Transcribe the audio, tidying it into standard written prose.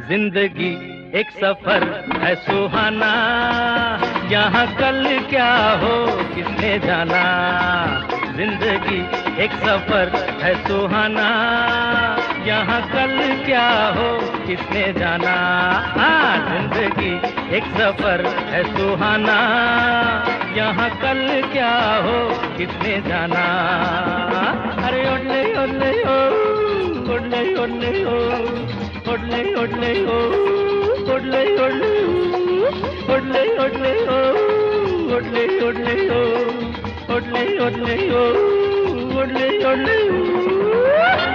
जिंदगी एक सफर है सुहाना, यहाँ कल क्या हो किसने जाना। जिंदगी एक सफर है सुहाना, यहाँ कल क्या हो किसने जाना। जिंदगी एक सफर है सुहाना, यहाँ कल क्या हो किसने जाना। अरे ओडले ओडले ओ, ओडले ओडले ओ, ओडले ओडले ओ, ओडले ओडले ओ, ओडले ओडले ओ, ओडले ओडले ओ, ओडले ओडले ओ, ओडले ओडले ओ।